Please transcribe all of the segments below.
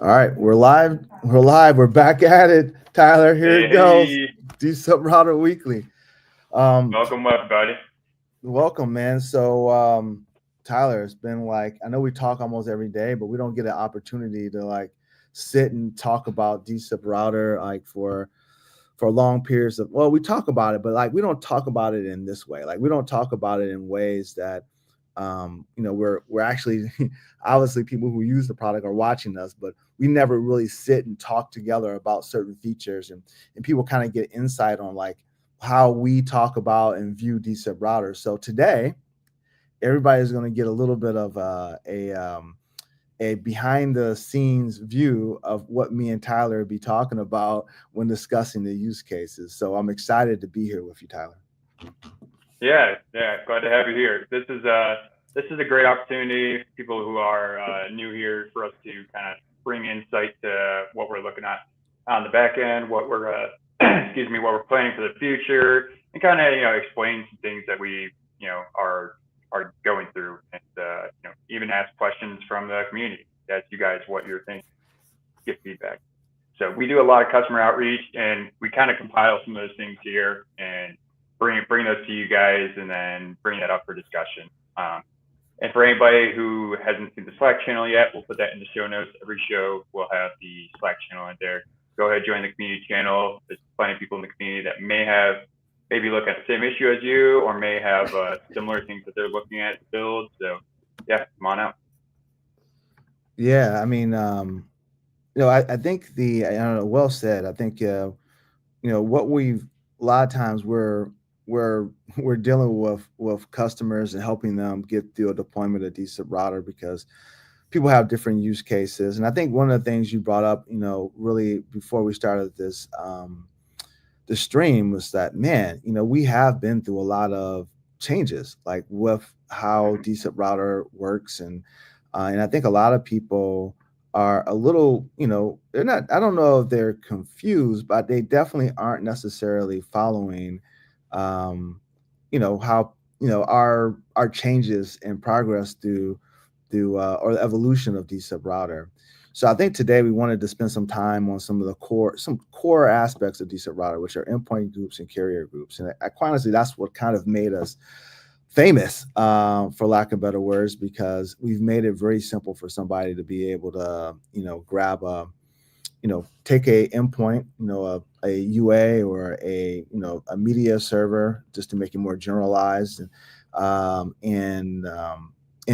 All right, we're live. We're live. We're back at it. Tyler, here Hey, it goes. hey, dSIPRouter Weekly. Um, welcome everybody. welcome, man. So, Tyler, it's been like I know we talk almost every day, but we don't get an opportunity to like sit and talk about dSIPRouter like for long periods of. Well, we talk about it, but like we don't talk about it in this way. Like we don't talk about it in ways that we're actually obviously people who use the product are watching us, but we never really sit and talk together about certain features and people kind of get insight on like how we talk about and view DSIP routers. So today, everybody's going to get a little bit of a behind the scenes view of what me and Tyler be talking about when discussing the use cases. So I'm excited to be here with you, Tyler. Yeah, glad to have you here. This is a great opportunity for people who are new here for us to kind of bring insight to what we're looking at on the back end, what we're excuse me, what we're planning for the future, and kind of explain some things that we are going through, and even ask questions from the community. Ask you guys what you're thinking, get feedback. So we do a lot of customer outreach, and we kind of compile some of those things here and bring those to you guys, and then bring that up for discussion. And for anybody who hasn't seen the Slack channel yet, we'll put that in the show notes. Every show will have the Slack channel in there. Go ahead, join the community channel. There's plenty of people in the community that maybe look at the same issue as you, or may have similar things that they're looking at to build. So yeah, come on out. Yeah, I mean, I think I don't know, well said. I think what we've a lot of times we're we're dealing with customers and helping them get through a deployment of decent router because people have different use cases. And I think one of the things you brought up, really before we started the stream was that, man, we have been through a lot of changes like with how Mhm. decent router works, and I think a lot of people are a little, they're not. I don't know if they're confused, but they definitely aren't necessarily following, how our changes and progress through or the evolution of DSIP router. So I think today we wanted to spend some time on some core aspects of DSIP router, which are endpoint groups and carrier groups. And quite honestly, that's what kind of made us famous, for lack of better words, because we've made it very simple for somebody to be able to, grab take a endpoint, a UA or a media server, just to make it more generalized, and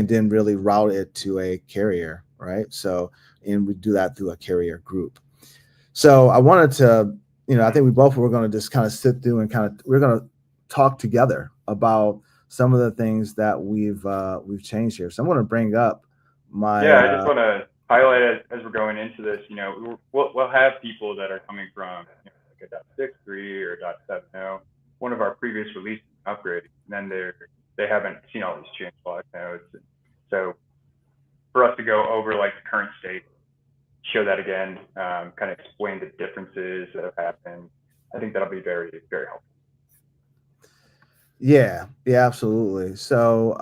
then really route it to a carrier, right? So, and we do that through a carrier group. So I wanted to, I think we both were going to just kind of sit through and we're going to talk together about some of the things that we've changed here. So I'm going to bring up my Yeah, I just want to highlight as we're going into this. We'll have people that are coming from like a 6.3 or 7.0, one of our previous releases upgraded, and then they haven't seen all these change log nodes. And so for us to go over like the current state, show that again, kind of explain the differences that have happened, I think that'll be very, very helpful. yeah, absolutely. So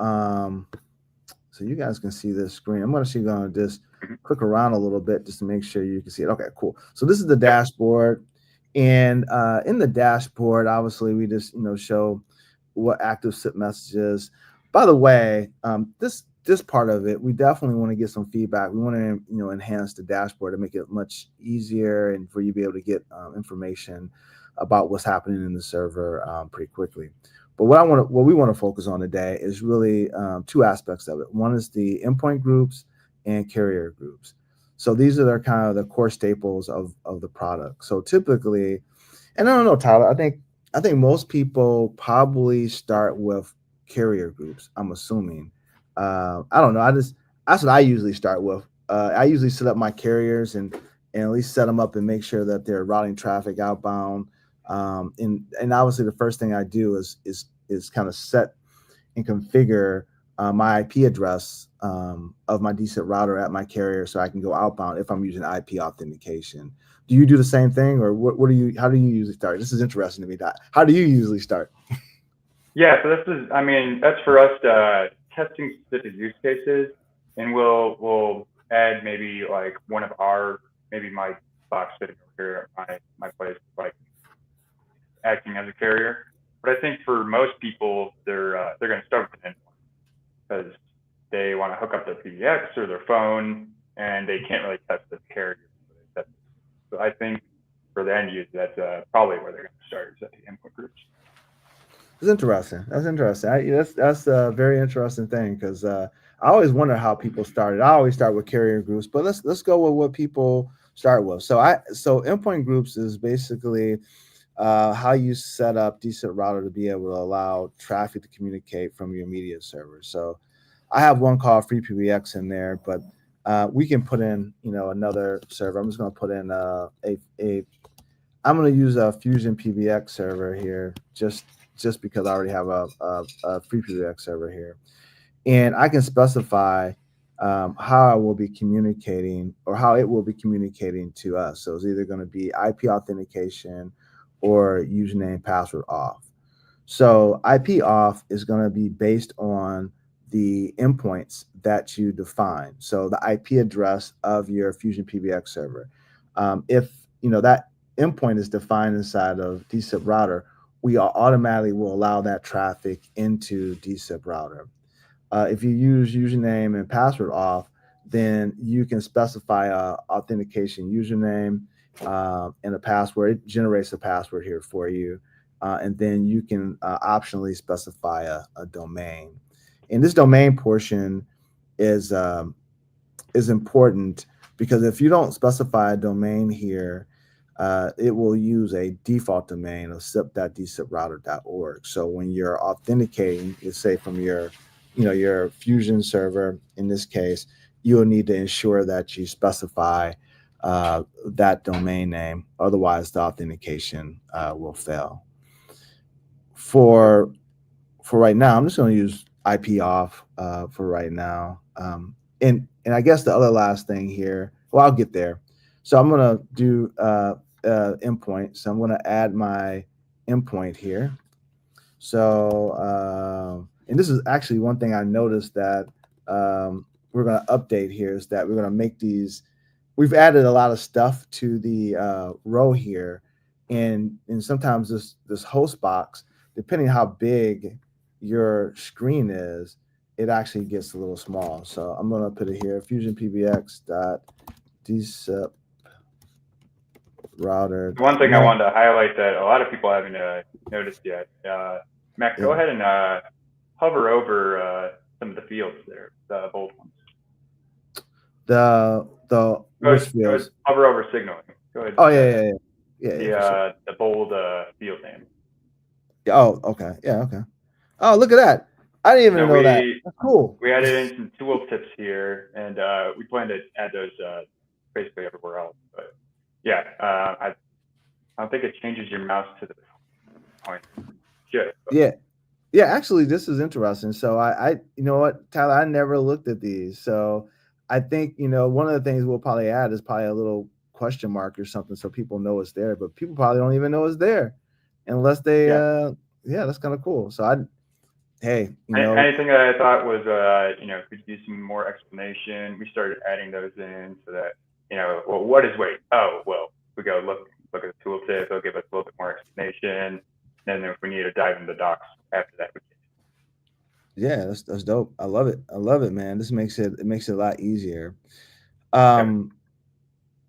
you guys can see this screen. I'm actually going to just Mhm. click around a little bit just to make sure you can see it. Okay, cool. So this is the Yep. dashboard, and in the dashboard, obviously, we just show what active SIP messages. By the way, this part of it, we definitely want to get some feedback. We want to enhance the dashboard to make it much easier and for you to be able to get information about what's happening in the server pretty quickly. But what we want to focus on today is really two aspects of it. One is the endpoint groups and carrier groups. So these are the kind of the core staples of the product. So typically, and I don't know, Tyler, I think most people probably start with carrier groups. I'm assuming. I don't know. That's what I usually start with. I usually set up my carriers and at least set them up and make sure that they're routing traffic outbound. And obviously the first thing I do is kind of set and configure my IP address of my decent router at my carrier so I can go outbound if I'm using IP authentication. Do you do the same thing, or what do you? How do you usually start? This is interesting to me. How do you usually start? Yeah, so I mean, that's for us testing specific use cases, and we'll add maybe like one of our, maybe my box sitting over here at my place, like acting as a carrier. But I think for most people, they're going to start with an endpoint because they want to hook up their PBX or their phone, and they can't really test the carrier. So I think for the end user, that's probably where they're going to start, is at the endpoint groups. It's interesting. That's interesting. That's a very interesting thing because I always wonder how people started. I always start with carrier groups, but let's go with what people start with. So endpoint groups is basically how you set up dSIPRouter to be able to allow traffic to communicate from your media server. So I have one called FreePBX in there, but we can put in another server. I'm just going to put in I'm going to use a Fusion PBX server here just because I already have a FreePBX server here, and I can specify how I will be communicating or how it will be communicating to us. So it's either going to be IP authentication or username password off. So IP off is going to be based on the endpoints that you define. So the IP address of your Fusion PBX server. If that endpoint is defined inside of dSIPRouter, we automatically will allow that traffic into dSIPRouter. If you use username and password off, then you can specify a authentication username and a password. It generates a password here for you. And then you can optionally specify a domain. And this domain portion is important because if you don't specify a domain here, it will use a default domain of sip.dsiprouter.org. So when you're authenticating, let's say from your Fusion server, in this case, you will need to ensure that you specify that domain name. Otherwise, the authentication will fail. For right now, I'm just going to use IP off for right now. And I guess the other last thing here, well, I'll get there. So I'm going to do endpoint. So I'm going to add my endpoint here. So, and this is actually one thing I noticed that we're going to update here is that we're going to make these. We've added a lot of stuff to the row here, and sometimes this host box, depending how big your screen is, it actually gets a little small. So I'm going to put it here: Fusion PBX dot dsip router. One thing I wanted to highlight that a lot of people haven't noticed yet. Mac, go ahead and hover over some of the fields there, the bold ones. Which fields? Hover over signaling. Go ahead. Oh yeah. The bold field name. Oh, okay. Yeah, okay. Oh, look at that. I didn't even know that. That's cool. We added in some tool tips here, and we plan to add those basically everywhere else. But yeah, I don't think it changes your mouse to the point. Yeah. Actually, this is interesting. So I you know what, Tyler, I never looked at these. So I think one of the things we'll probably add is probably a little question mark or something so people know it's there. But people probably don't even know it's there unless they. Yeah, that's kind of cool. So anything that I thought was could use some more explanation. We started adding those in so that well, what is wait? Oh, well, we go look at the tooltip. They'll give us a little bit more explanation. And then if we need to dive into the docs after that, we can. Yeah, that's dope. I love it, man. This makes it a lot easier.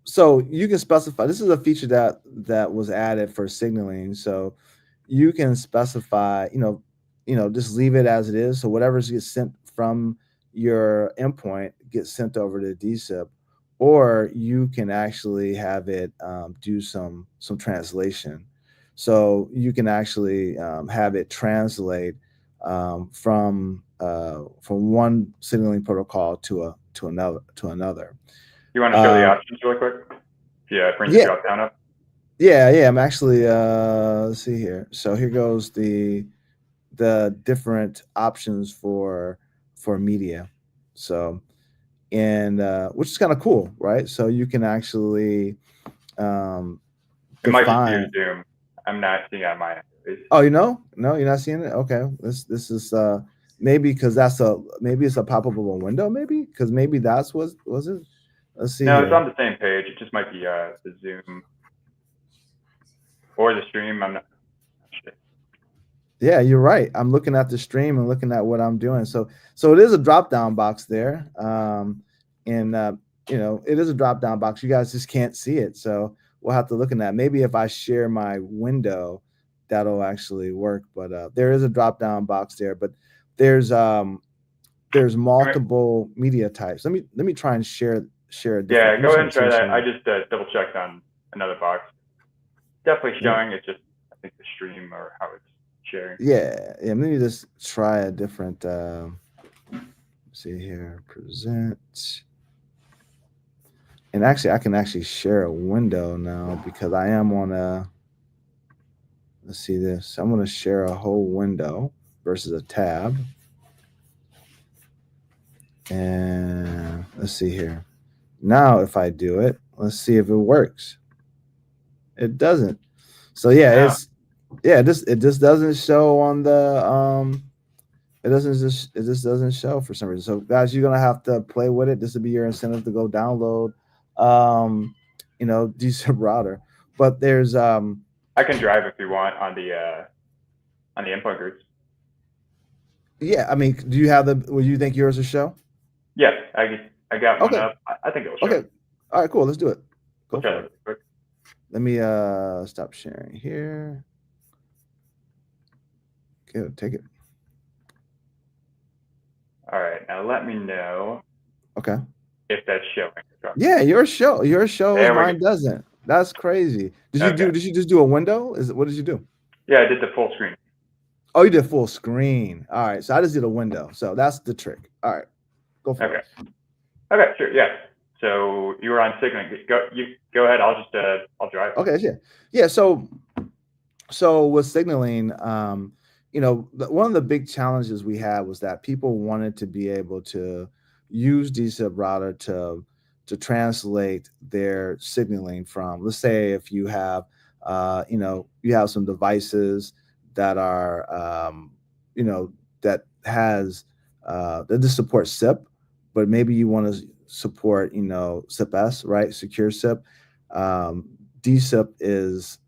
So you can specify. This is a feature that was added for signaling. So you can specify. Just leave it as it is. So whatever gets sent from your endpoint gets sent over to dSIP, or you can actually have it do some translation. So you can actually have it translate from one signaling protocol to another. You want to show the options really quick? Yeah, bring the drop down up. Yeah. I'm actually let's see here. So here goes the different options for media. So and which is kind of cool, right? So you can actually it might just be a Zoom. I'm not seeing it on my end. Oh, no, you're not seeing it. Okay, this is maybe because it's a pop-up of a window. Maybe because maybe that's what was it. Let's see No, it's here. on the same page. It just might be the Zoom or the stream. I'm not sure. Yeah, you're right. I'm looking at the stream and looking at what I'm doing. So it is a drop down box there, and it is a drop down box. You guys just can't see it, so we'll have to look at that. Maybe if I share my window, that'll actually work. But there is a drop down box there. But there's um, there's multiple media types. Let me try and share a different. Yeah, I'm go just ahead going and to try share that. I some. just double checked on another box. Definitely Yeah, showing. It's just I think the stream or how it's sharing. yeah. Let me just try a different. See here, present. And actually, I can actually share a window now because I am on a. Let's see this. I'm going to share a whole window versus a tab. And let's see here. Now, if I do it, let's see if it works. It doesn't. So yeah, No, it just doesn't show on the it just doesn't show for some reason. So guys, you're gonna have to play with it. This will be your incentive to go download dSIPRouter. But there's I can drive if you want on the endpoint groups. yeah, I mean, do you have the will you think yours will show? Yeah, I got one Okay. up. I think it'll show. Okay. All right, cool. Let's do it. We'll Go try for that it. really quick. Let me stop sharing here. Okay, take it. All right, now let me know Okay. if that's showing. Yeah, yours shows, There we mine go. doesn't. That's crazy. Okay. Did you just do a window? What did you do? Yeah, I did the full screen. Oh, you did full screen. All right. So I just did a window. So that's the trick. All right. Go for Okay. it. Okay, sure. Yeah. So you were on signaling. Go ahead. I'll just I'll drive. Okay, yeah. Yeah, so with signaling, one of the big challenges we had was that people wanted to be able to use dSIPRouter to translate their signaling from, let's say, if you have, you have some devices that are, that has that just support SIP, but maybe you want to support, SIP-S, right? Secure SIP. DSIP is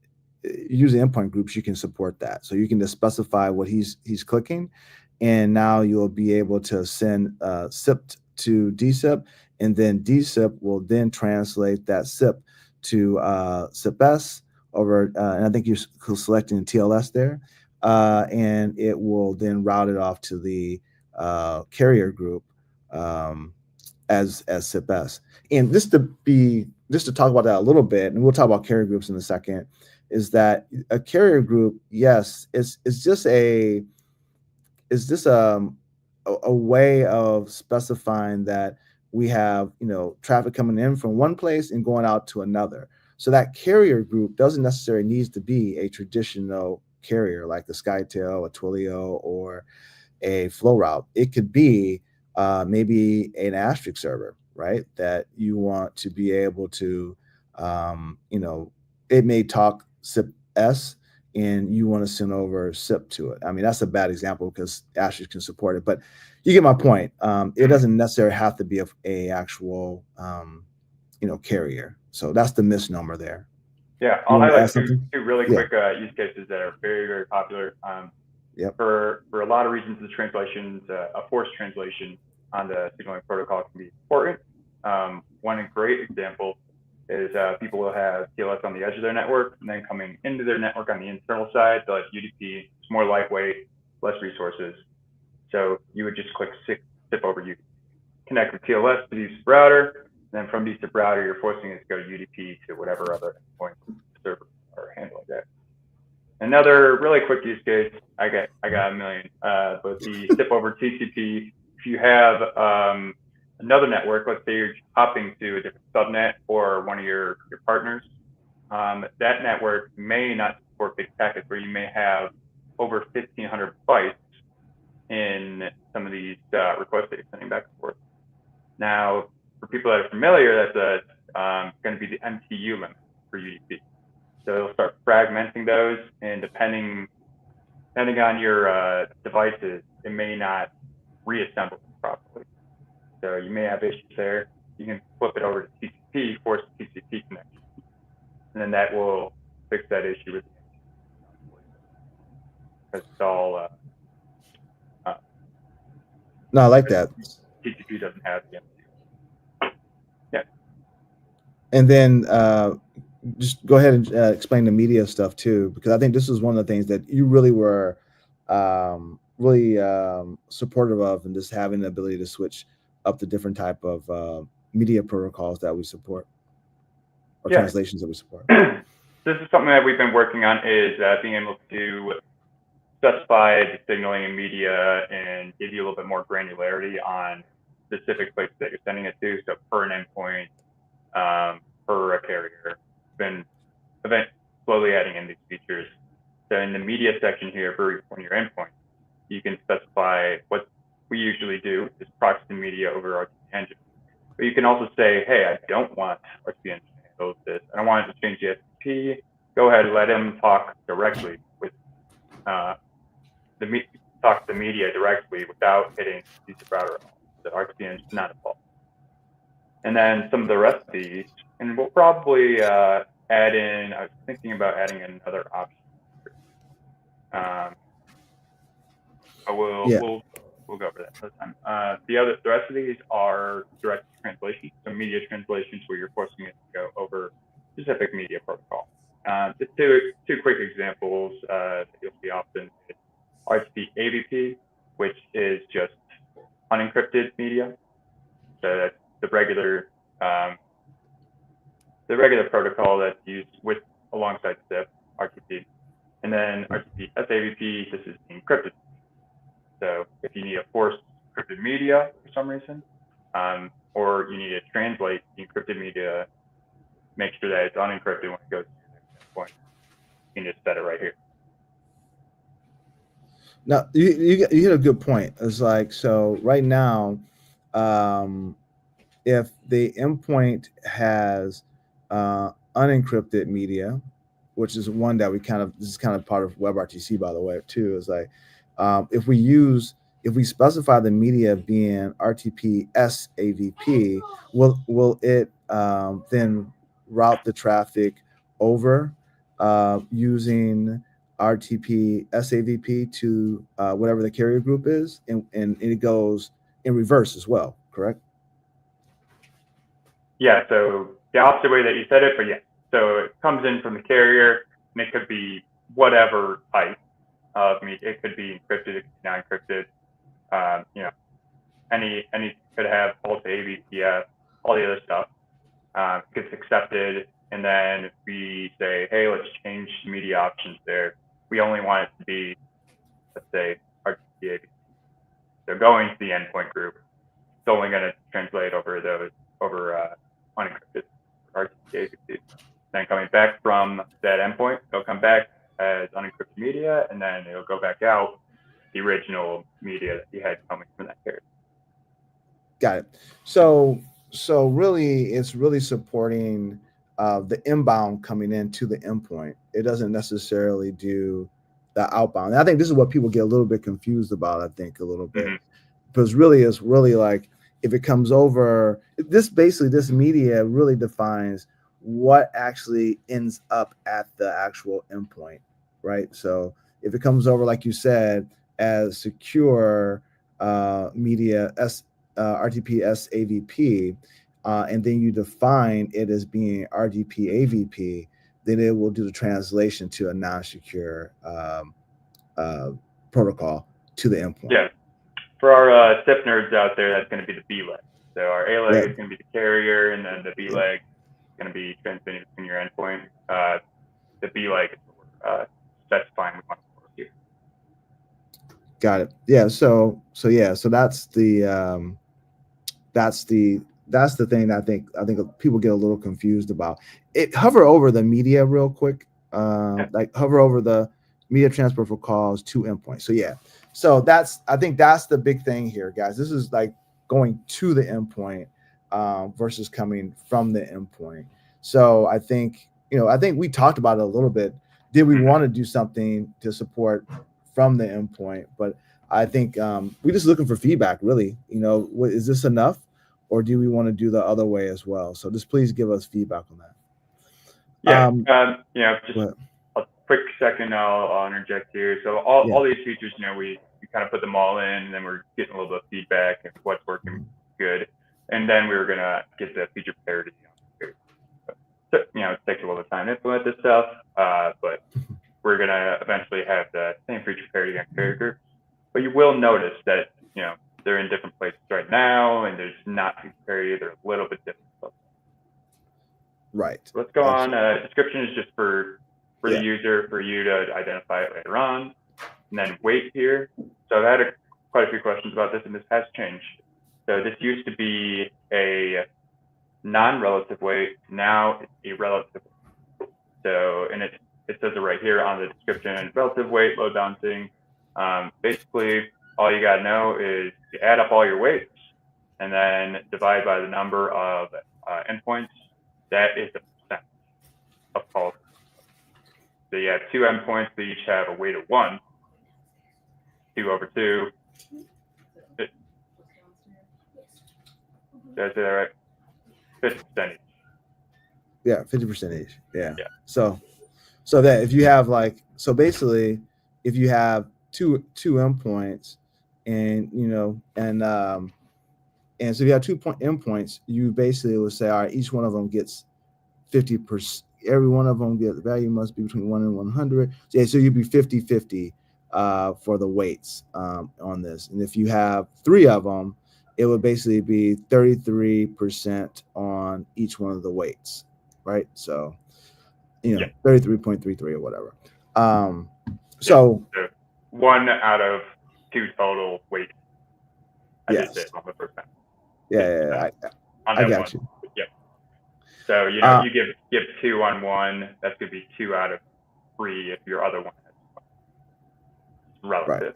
using endpoint groups, you can support that. So you can just specify what he's clicking, and now you'll be able to send SIP to DSIP, and then DSIP will then translate that SIP to SIP-S over, and I think you're selecting TLS there, and it will then route it off to the carrier group as SIP-S. And just to talk about that a little bit, and we'll talk about carrier groups in a second, is that a carrier group, yes, it's just a way of specifying that we have traffic coming in from one place and going out to another. So that carrier group doesn't necessarily need to be a traditional carrier like the SkyTail, a Twilio, or a flow route. It could be maybe an asterisk server, right? That you want to be able to, it may talk SIP S and you want to send over SIP to it. I mean, that's a bad example because asterisk can support it, but you get my point. It doesn't necessarily have to be a actual, carrier. So that's the misnomer there. Yeah, You I'll want to add highlight something? two really Yeah. quick use cases that are very, very popular. Yep. For a lot of reasons, the translations, a forced translation on the signaling protocol can be important. One great example is people will have TLS on the edge of their network, and then coming into their network on the internal side, they'll have UDP. It's more lightweight, less resources. So you would just click SIP over UDP. Connect with TLS to dSIPRouter. Then from dSIPRouter, you're forcing it to go to UDP to whatever other endpoint server are handling that. Another really quick use case, I got a million, but the SIP over TCP, if you have another network, let's say you're hopping to a different subnet or one of your partners, that network may not support big packets where you may have over 1,500 bytes in some of these requests that you're sending back and forth. Now, for people that are familiar, that's going to be the MTU limit for UDP. So it'll start fragmenting those, and depending on your devices, it may not reassemble properly. So you may have issues there. You can flip it over to then that will fix that issue with because it's all. No, I like that. TCP doesn't have the MCU. Yeah. And then just go ahead and explain the media stuff too, because I think this is one of the things that you really were supportive of, and just having the ability to switch up the different type of media protocols that we support, or translations that we support. This is something that we've been working on, is being able to specify the signaling in media and give you a little bit more granularity on specific places that you're sending it to. So per an endpoint, per a carrier. Been slowly adding in these features. So in the media section here, for one of your endpoints, you can specify what we usually do is proxy the media over RTPEngine. But you can also say, hey, I don't want RTPEngine to handle this. I don't want it to change the STP. Go ahead and let him talk directly with talk to the media directly without hitting dSIPRouter at all. So RTPEngine is not involved. And then some of the rest of these, and we'll probably add in, I was thinking about adding another option. We'll go over that another time. The rest of these are direct translations, so media translations where you're forcing it to go over specific media protocol. Just two quick examples that you'll see often. RTPEAVP, which is just unencrypted media. So that's the regular protocol that's used alongside SIP, RTP. And then RTPSAVP, this is encrypted. So if you need to force encrypted media for some reason, or you need to translate the encrypted media, make sure that it's unencrypted when it goes to the next point, you can just set it right here. Now, you hit a good point. It's like, so right now, if the endpoint has unencrypted media, which is one that this is kind of part of WebRTC, by the way, too, is like, if we specify the media being RTPSAVP, will it then route the traffic over using RTPSAVP to whatever the carrier group is, and it goes in reverse as well, correct? Yeah, so the opposite way that you said it, but yeah. So it comes in from the carrier, and it could be whatever type of media. It could be encrypted, it could be non-encrypted. Any could have alt AVPF, all the other stuff gets accepted, and then we say, hey, let's change media options there. We only want it to be, let's say, RTPAVP. So going to the endpoint group, it's only going to translate over unencrypted RTPAVP. Then coming back from that endpoint, it'll come back as unencrypted media, and then it'll go back out the original media that you had coming from that carrier. Got it. So really, it's really supporting the inbound coming into the endpoint. It doesn't necessarily do the outbound. And I think this is what people get a little bit confused about, I think, a little bit. Mm-hmm. Because really, it's really like, if it comes over, this media really defines what actually ends up at the actual endpoint, right? So if it comes over, like you said, as secure media, RTPSAVP, and then you define it as being RTPAVP, then it will do the translation to a non-secure protocol to the endpoint. Yeah. For our SIP nerds out there, that's going to be the B leg. So our A leg is going to be the carrier, and then the B leg is going to be transmitting between your endpoint. The B leg is what we're specifying we want to work here. Got it. Yeah. So that's the thing that I think people get a little confused about. It hover over the media real quick, like hover over the media transport for calls to endpoint. So yeah. So I think that's the big thing here, guys. This is like going to the endpoint versus coming from the endpoint. So I think we talked about it a little bit. Did we want to do something to support from the endpoint? But I think we're just looking for feedback, really. Is this enough, or do we want to do the other way as well? So just please give us feedback on that. Yeah, just But a quick second, I'll interject here. So yeah. all these features, we kind of put them all in, and then we're getting a little bit of feedback and what's working good, and then we were gonna get the feature parity. So, it takes a little time to implement this stuff, but we're gonna eventually have the same feature parity on carrier groups. But you will notice that they're in different places right now, and there's not feature parity. They're a little bit different. Right. So let's go on. Description is just for the user, for you to identify it later on. And then weight here. So I've had quite a few questions about this, and this has changed. So this used to be a non-relative weight. Now it's a relative weight. So, and it says it right here on the description, relative weight, load balancing. Basically, all you got to know is you add up all your weights and then divide by the number of endpoints. That is the percent of all. So you have 2 endpoints that each have a weight of 1. 2 over 2. Did I say that right? 50% each. Yeah, 50% each. Yeah. So that if you have basically if you have two endpoints and and so if you have 2 endpoints, you basically would say, all right, each one of them gets 50%. Every one of them the value must be between 1 and 100. So you'd be 50-50 for the weights on this. And if you have 3 of them, it would basically be 33% on each one of the weights, right? So 33.33 or whatever. So 1 out of 2 total weights. Yes. On the first time. Yeah, I got you. Yeah. So you give 2 on 1. That's gonna be 2 out of 3 if your other one has 1. Relative. Right.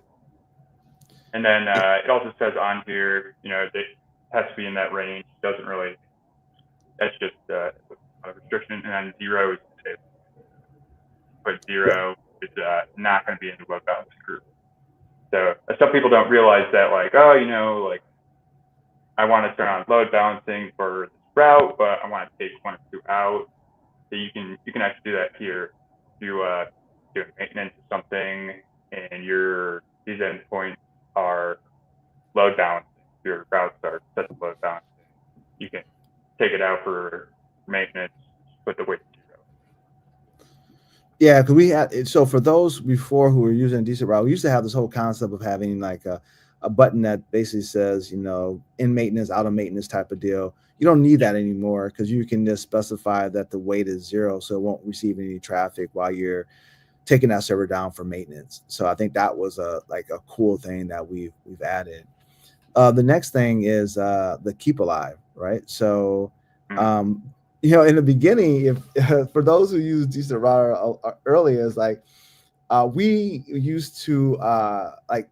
And then it also says on here, it has to be in that range. Doesn't really. That's just a restriction. And then 0 is safe. But 0 is not going to be in the load balancing group. So some people don't realize that, I want to turn on load balancing for this route, but I want to take 1 or 2 out. So you can actually do that here. You do maintenance or something, and these endpoints are load balancing. Your routes are set to load balancing. You can take it out for maintenance, put the weight to 0. Yeah, because we had so for those before who were using dSIPRouter, we used to have this whole concept of having like a button that basically says, in maintenance, out of maintenance type of deal. You don't need that anymore because you can just specify that the weight is 0, so it won't receive any traffic while you're taking that server down for maintenance. So I think that was a cool thing that we've added. The next thing is the keep alive, right? So in the beginning, if for those who use dSIPRouter earlier, is we used to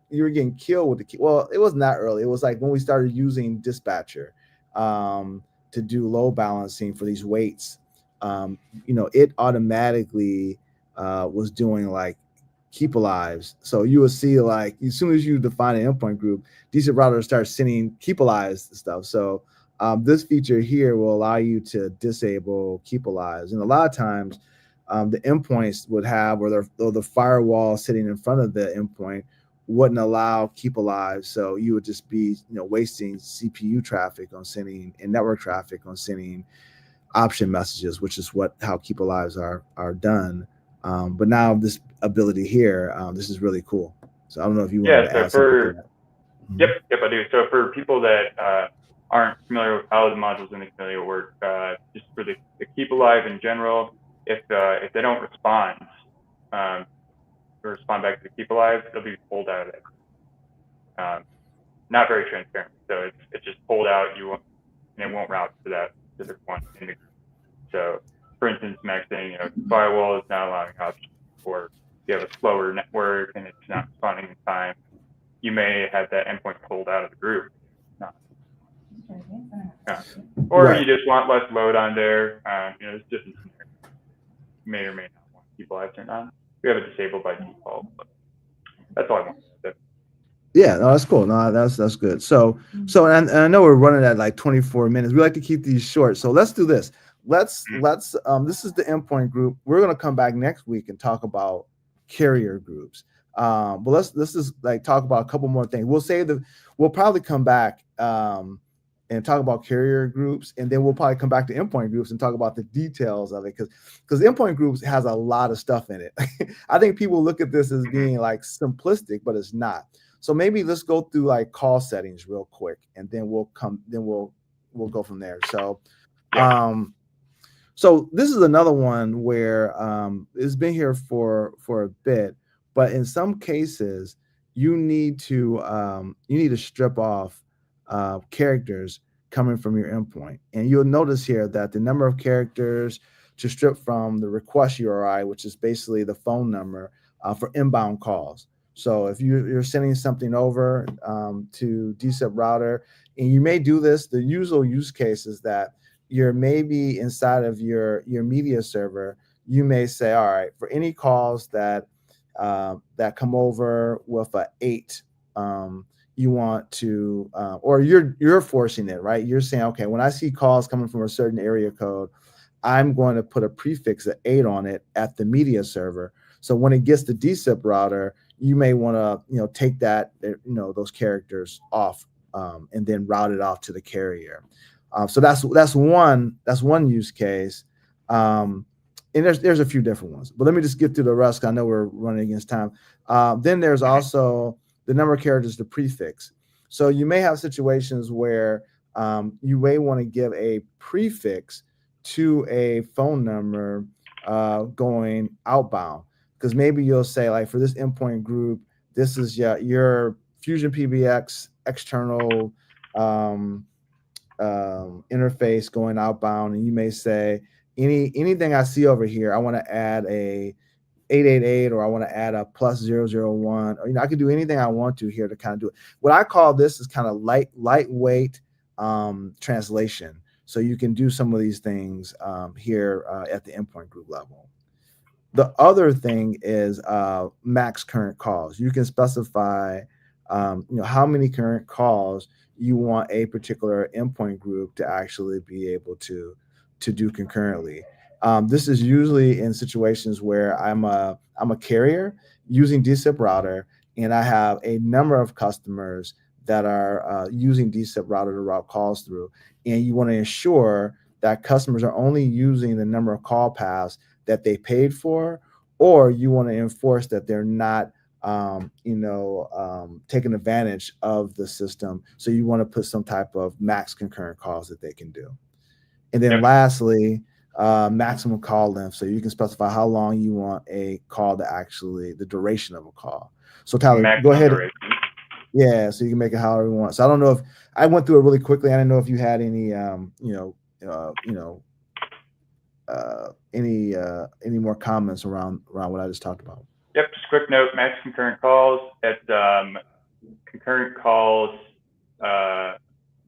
you were getting killed with the key. Well, it wasn't that early. It was like when we started using Dispatcher to do load balancing for these weights. It automatically was doing keep alives. So you will see as soon as you define an endpoint group, dSIPRouter starts sending keep alives and stuff. So this feature here will allow you to disable keep alives. And a lot of times the endpoints would have, or the firewall sitting in front of the endpoint wouldn't allow keep alive. So you would just be wasting CPU traffic on sending and network traffic on sending option messages, which is how keep alives are done. But now this ability here, this is really cool. So I don't know if you want to add something to that. Yep, I do. So for people that aren't familiar with how the modules in the Chameleon work, just for the keep alive in general, if they don't respond back to the keep alive, they'll be pulled out of it. Not very transparent. So it's just pulled out. And it won't route to that specific one in the group. So for instance, Max saying, firewall is not allowing options, or you have a slower network and it's not responding in time, you may have that endpoint pulled out of the group. Or right. You just want less load on there. It's just you may or may not want keep alive turned on. We have it disabled by default, but that's all I want to say. Yeah, no, that's cool. No, that's good. So and I know we're running at 24 minutes. We like to keep these short. So let's do this. let's this is the endpoint group. We're going to come back next week and talk about carrier groups. But let's just like talk about a couple more things. We'll probably come back and talk about carrier groups, and then we'll probably come back to endpoint groups and talk about the details of it, because endpoint groups has a lot of stuff in it. I think people look at this as being like simplistic, but it's not. So maybe let's go through like call settings real quick, and then we'll go from there. Yeah. So this is another one where it's been here for a bit, but in some cases you need to strip off characters coming from your endpoint, and you'll notice here that the number of characters to strip from the request URI, which is basically the phone number for inbound calls. So if you're sending something over to dSIPRouter, and you may do this, the usual use case is that you're maybe inside of your media server, you may say, all right, for any calls that come over with a 8, you want to or you're forcing it, right? You're saying, okay, when I see calls coming from a certain area code, I'm going to put a prefix of 8 on it at the media server. So when it gets to dSIPRouter, you may want to take that those characters off, and then route it off to the carrier. So that's one use case. And there's a few different ones, but let me just get through the rest. I know we're running against time. Then there's also the number of characters, the prefix. So you may have situations where you may want to give a prefix to a phone number going outbound, because maybe you'll say, like, for this endpoint group, this is your Fusion PBX external um, interface going outbound, and you may say anything I see over here, I want to add a 888, or I want to add a +001, or I can do anything I want to here to kind of do it. What I call this is kind of lightweight translation. So you can do some of these things here at the endpoint group level. The other thing is max current calls. You can specify how many current calls you want a particular endpoint group to actually be able to do concurrently. This is usually in situations where I'm a carrier using dSIPRouter, and I have a number of customers that are using dSIPRouter to route calls through, and you want to ensure that customers are only using the number of call paths that they paid for, or you want to enforce that they're not taking advantage of the system. So you want to put some type of max concurrent calls that they can do. And then Yep. lastly, maximum call length. So you can specify how long you want a call to actually, the duration of a call. So Tyler, go Maximum ahead. duration. Yeah, so you can make it however you want. So I don't know if I went through it really quickly. I didn't know if you had any, any more comments around what I just talked about. Yep. Just quick note: max concurrent calls. It's concurrent calls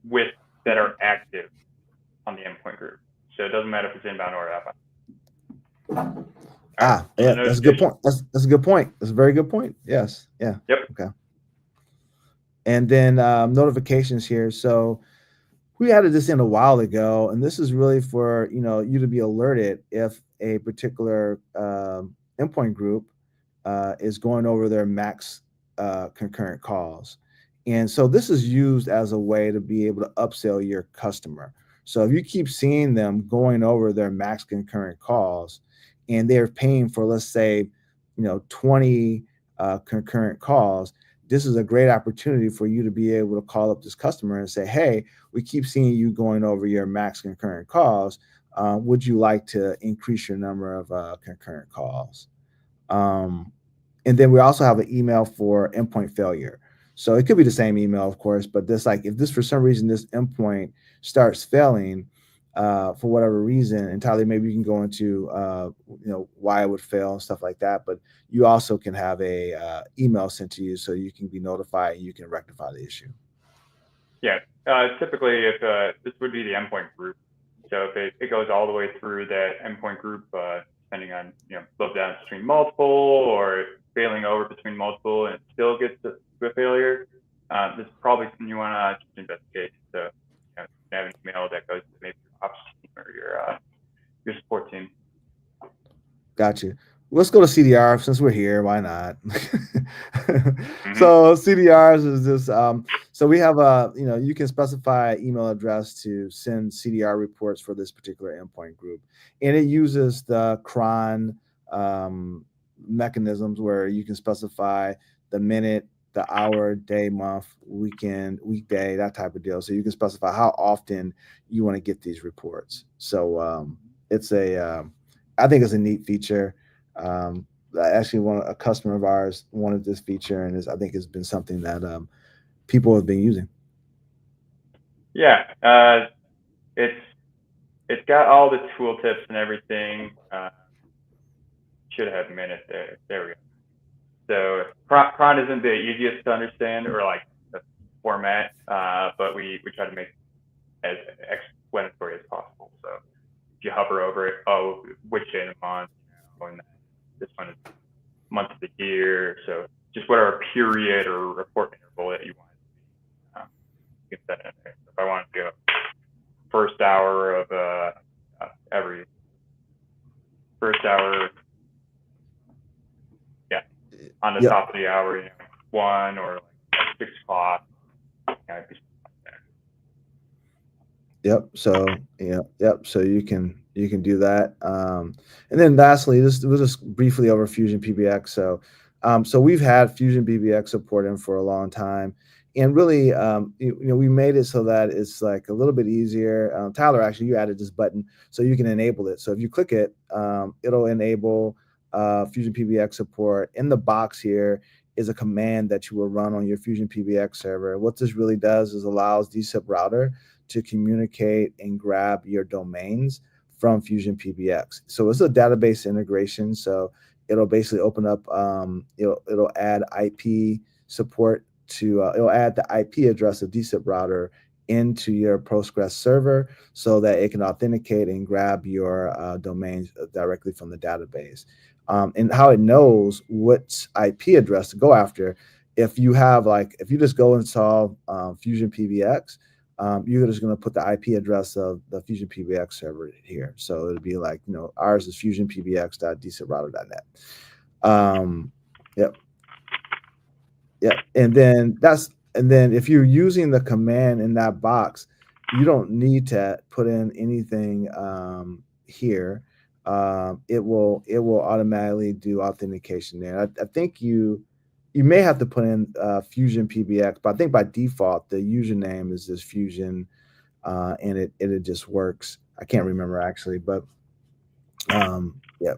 with that are active on the endpoint group. So it doesn't matter if it's inbound or outbound. Yeah, that's a good point. That's a good point. That's a very good point. Yes. Yeah. Yep. Okay. And then notifications here. So we added this in a while ago, and this is really for you to be alerted if a particular endpoint group is going over their max concurrent calls. And so this is used as a way to be able to upsell your customer. So if you keep seeing them going over their max concurrent calls, and they're paying for, let's say, 20 concurrent calls, this is a great opportunity for you to be able to call up this customer and say, hey, we keep seeing you going over your max concurrent calls. Would you like to increase your number of concurrent calls? And then we also have an email for endpoint failure. So it could be the same email, of course, but if this, for some reason, this endpoint starts failing for whatever reason, entirely, maybe you can go into why it would fail and stuff like that. But you also can have a email sent to you so you can be notified and you can rectify the issue. Yeah. Typically, if this would be the endpoint group, so if it goes all the way through that endpoint group, depending on slow down between multiple or failing over between multiple, and it still gets to a failure, this is probably something you want to just investigate. So you have an email that goes to maybe your ops team or your your support team. Gotcha. Let's go to CDR since we're here. Why not? Mm-hmm. So CDRs is this. So we have you can specify email address to send CDR reports for this particular endpoint group, and it uses the cron mechanisms where you can specify the minute, the hour, day, month, weekend, weekday, that type of deal. So you can specify how often you want to get these reports. So it's I think it's a neat feature. Um, Actually, a customer of ours wanted this feature, and I think it's been something that people have been using. Yeah, it's it's got all the tooltips and everything. Should have a minute there. There we go. So cron isn't the easiest to understand or like the format, but we try to make it as explanatory as possible. So if you hover over it, oh, which day of the month, and this one is month of the year. So just whatever period or report interval that you want it to be, you can set it in there. So if I want to go first hour of every first hour, yeah, on the Yep. top of the hour, 1 or like 6 o'clock. Yep. So yep. So you can do that. And then lastly, we'll just briefly over Fusion PBX. So we've had Fusion PBX support in for a long time, and really, we made it so that it's like a little bit easier. Tyler, actually, you added this button so you can enable it. So if you click it, it'll enable Fusion PBX support. In the box here is a command that you will run on your Fusion PBX server. What this really does is allows dSIPRouter to communicate and grab your domains from Fusion PBX. So it's a database integration. So it'll basically open up, it'll add IP support to, it'll add the IP address of dSIPRouter into your Postgres server so that it can authenticate and grab your domains directly from the database. And how it knows what IP address to go after. If you just go install Fusion PBX, you're just going to put the IP address of the Fusion PBX server here. So it'll be like, ours is fusionpbx.dsiprouter.net. Yep. Yep. And then if you're using the command in that box, you don't need to put in anything here. It will automatically do authentication there. I think you may have to put in Fusion PBX, but I think by default the username is this Fusion, and it just works. I can't remember actually, but yeah,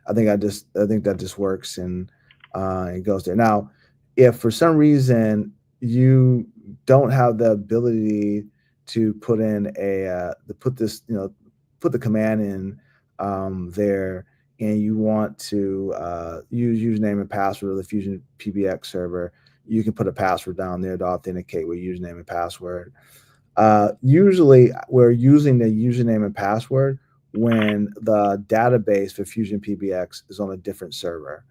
I think that just works, and it goes there. Now, if for some reason you don't have the ability to put in put the command in there, and you want to use username and password of the Fusion PBX server, you can put a password down there to authenticate with username and password. Usually, we're using the username and password when the database for Fusion PBX is on a different server.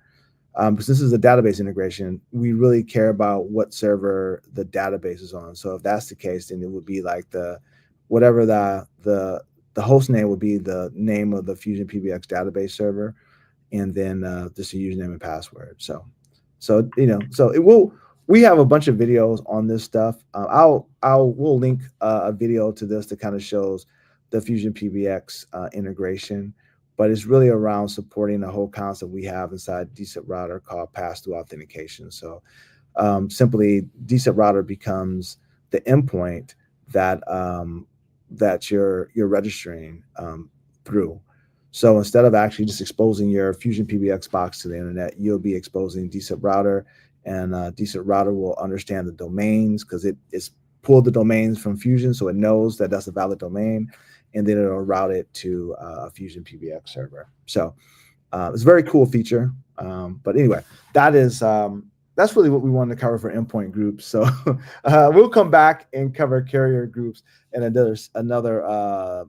Because this is a database integration, we really care about what server the database is on. So if that's the case, then it would be like whatever the host name would be the name of the Fusion PBX database server, and then just a username and password. So it will. We have a bunch of videos on this stuff. We'll link a video to this that kind of shows the Fusion PBX integration, but it's really around supporting the whole concept we have inside dSIPRouter called pass-through authentication. So simply dSIPRouter becomes the endpoint that you're registering through. So instead of actually just exposing your Fusion PBX box to the internet, you'll be exposing dSIPRouter, and dSIPRouter will understand the domains because it's pulled the domains from Fusion, so it knows that that's a valid domain, and then it'll route it to a Fusion PBX server. So it's a very cool feature. But anyway, that's really what we wanted to cover for endpoint groups. So we'll come back and cover carrier groups in another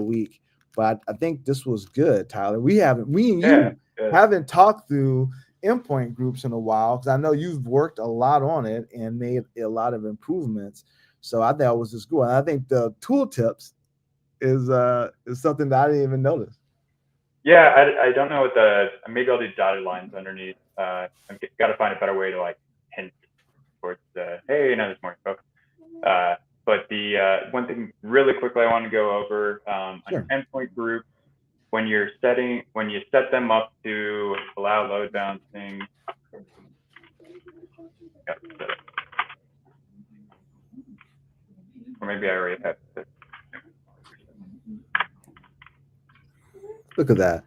week. But I think this was good, Tyler. We and you haven't talked through endpoint groups in a while, because I know you've worked a lot on it and made a lot of improvements. So I think it was just cool. And I think the tool tips is something that I didn't even notice. Yeah, I don't know what maybe I'll do dotted lines underneath. I've got to find a better way to like hint towards hey, there's more info. But the one thing really quickly I want to go over on your Sure. endpoint group, when you set them up to allow load balancing, or maybe I already have this. Look at that.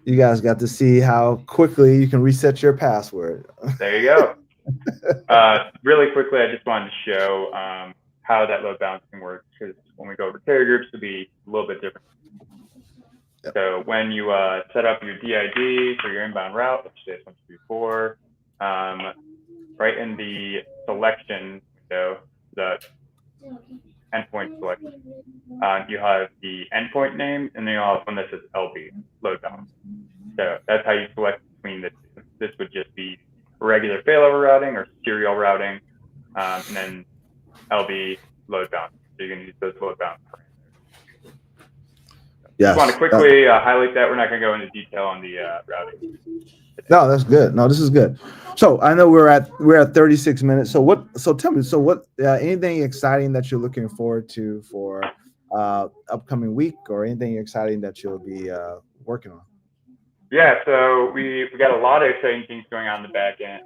You guys got to see how quickly you can reset your password. There you go. Really quickly, I just wanted to show how that load balancing works, because when we go over carrier groups, it'll be a little bit different. Yep. So when you set up your DID for your inbound route, let's say it's 124, right in the selection window, the endpoint selection, you have the endpoint name, and then you have one that says LB, load balance. So that's how you select between the two. This would just be regular failover routing or serial routing, and then LB load balance. So you can use those load balance parameters. Just want to Yes. quickly highlight that. We're not going to go into detail on the routing today. No, that's good. No, this is good. So I know we're at 36 minutes. So tell me, so what anything exciting that you're looking forward to for upcoming week, or anything exciting that you'll be working on? Yeah, so we got a lot of exciting things going on in the back end,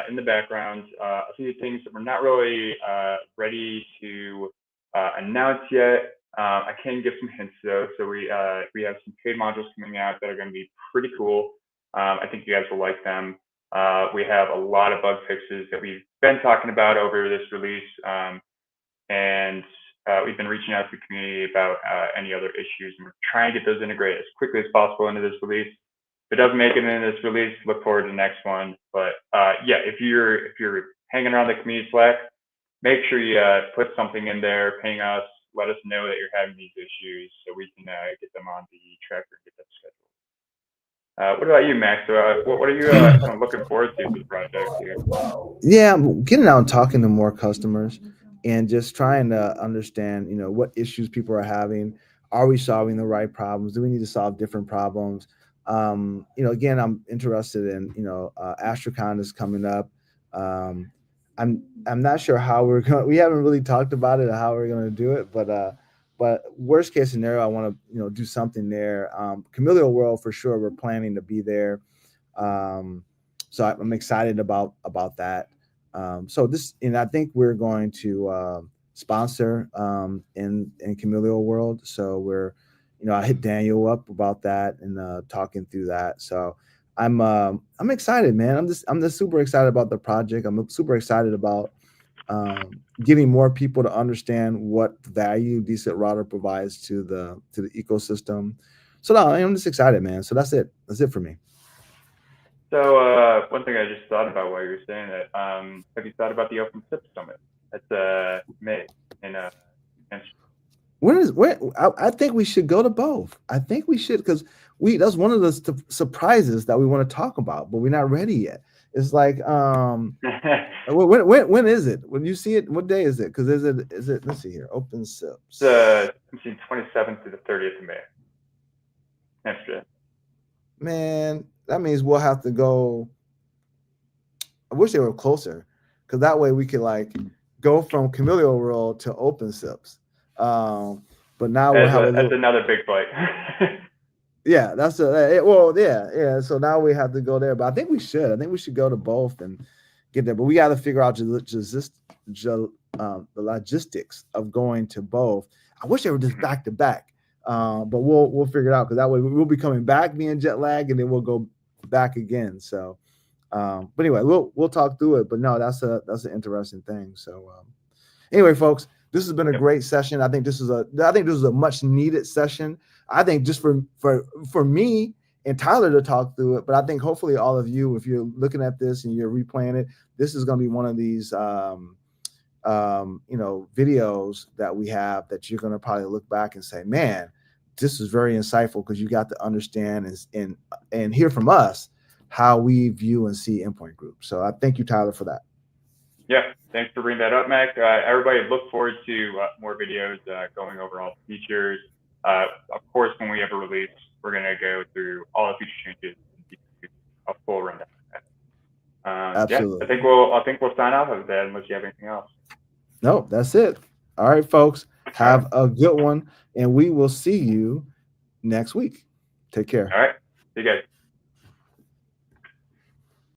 in the background. A few things that we're not really ready to announce yet. I can give some hints though. So we have some paid modules coming out that are going to be pretty cool. I think you guys will like them. We have a lot of bug fixes that we've been talking about over this release, and we've been reaching out to the community about any other issues, and we're trying to get those integrated as quickly as possible into this release. If it doesn't make it into this release, look forward to the next one. But yeah, if you're hanging around the community Slack, make sure you put something in there, ping us, let us know that you're having these issues, so we can get them on the tracker and get them scheduled. What about you, Max? What are you kind of looking forward to for the project here? Yeah, I'm getting out and talking to more customers and just trying to understand, what issues people are having. Are we solving the right problems? Do we need to solve different problems? Again, I'm interested in, Astrocon is coming up. Um, I'm not sure how we're going. We haven't really talked about it or how we're going to do it, but worst case scenario, I want to, do something there. Chameleon World for sure. We're planning to be there. Um, so I'm excited about that. And I think we're going to sponsor in Camillio World. So I hit Daniel up about that and talking through that. So I'm excited, man. I'm just super excited about the project. I'm super excited about getting more people to understand what value dSIPRouter provides to the ecosystem. So no, I'm just excited, man. So that's it. That's it for me. So one thing I just thought about while you were saying that, have you thought about the Open SIP Summit? That's May in I think we should go to both. I think we should, because that's one of the surprises that we want to talk about, but we're not ready yet. It's like when is it? When you see it, what day is it? Because is it? Let's see here. Open SIPs. I'm seeing 27th to the 30th of May. Yesterday. Man, that means we'll have to go. I wish they were closer, because that way we could like go from Camillio World to Open SIPs. But now we'll have that's another big fight. Yeah, yeah. So now we have to go there, but I think we should. I think we should go to both and get there. But we got to figure out the logistics of going to both. I wish they were just back to back, but we'll figure it out, because that way we'll be coming back being jet lag, and then we'll go back again. So, but anyway, we'll talk through it. But no, that's an interesting thing. So, anyway, folks, this has been a great session. I think this is a much needed session. I think just for me and Tyler to talk through it, but I think hopefully all of you, if you're looking at this and you're replaying it, this is going to be one of these videos that we have that you're going to probably look back and say, man, this is very insightful, because you got to understand and hear from us how we view and see Endpoint Groups. So I thank you, Tyler, for that. Yeah, thanks for bringing that up, Mac. Everybody look forward to more videos going over all the features. Of course, when we have a release, we're going to go through all the feature changes and give you a full rundown. Yeah, Absolutely. I think we'll sign off of that unless you have anything else. No, that's it. All right, folks. All right. Have a good one, and we will see you next week. Take care. All right. See you guys.